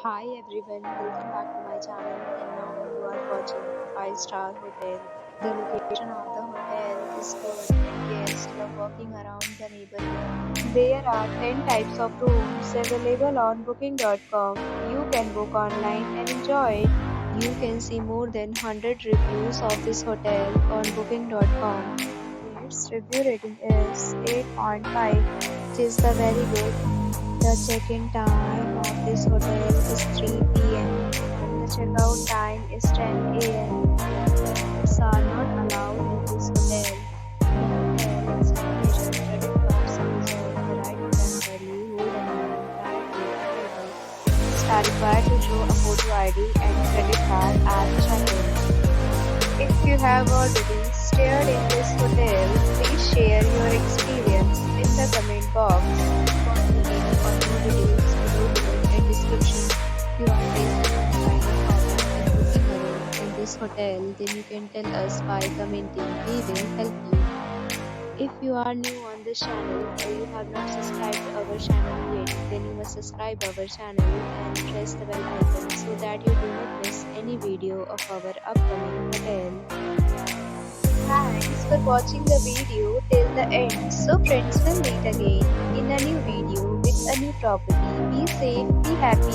Hi everyone, welcome back to my channel and now you are watching a 5-star hotel. The location of the hotel is good and guests love walking around the neighborhood. There are 10 types of rooms available on booking.com. You can book online and enjoy it. You can see more than 100 reviews of this hotel on booking.com. Its review rating is 8.5, which is the very good. The check-in time of this hotel is 3 p.m. and the checkout time is 10 a.m. Pets are not allowed in this hotel. The hotel accepts major credit cards and reserves the right to temporarily hold an amount prior to arrival. Guests are required to show a photo ID and credit card at check-in. If you have already stayed in this hotel, please share your experience in the comment box. For booking or more details below and description. If you are facing any kind of problem in booking a room in this hotel, then you can tell us by commenting. We will help you. If you are new on this channel or you have not subscribed to our channel yet, then you must subscribe our channel and press the bell icon so that you do not miss any video of our upcoming hotel. Thanks for watching the video till the end. So friends, will meet again in a new video with a new property. Be safe, be happy.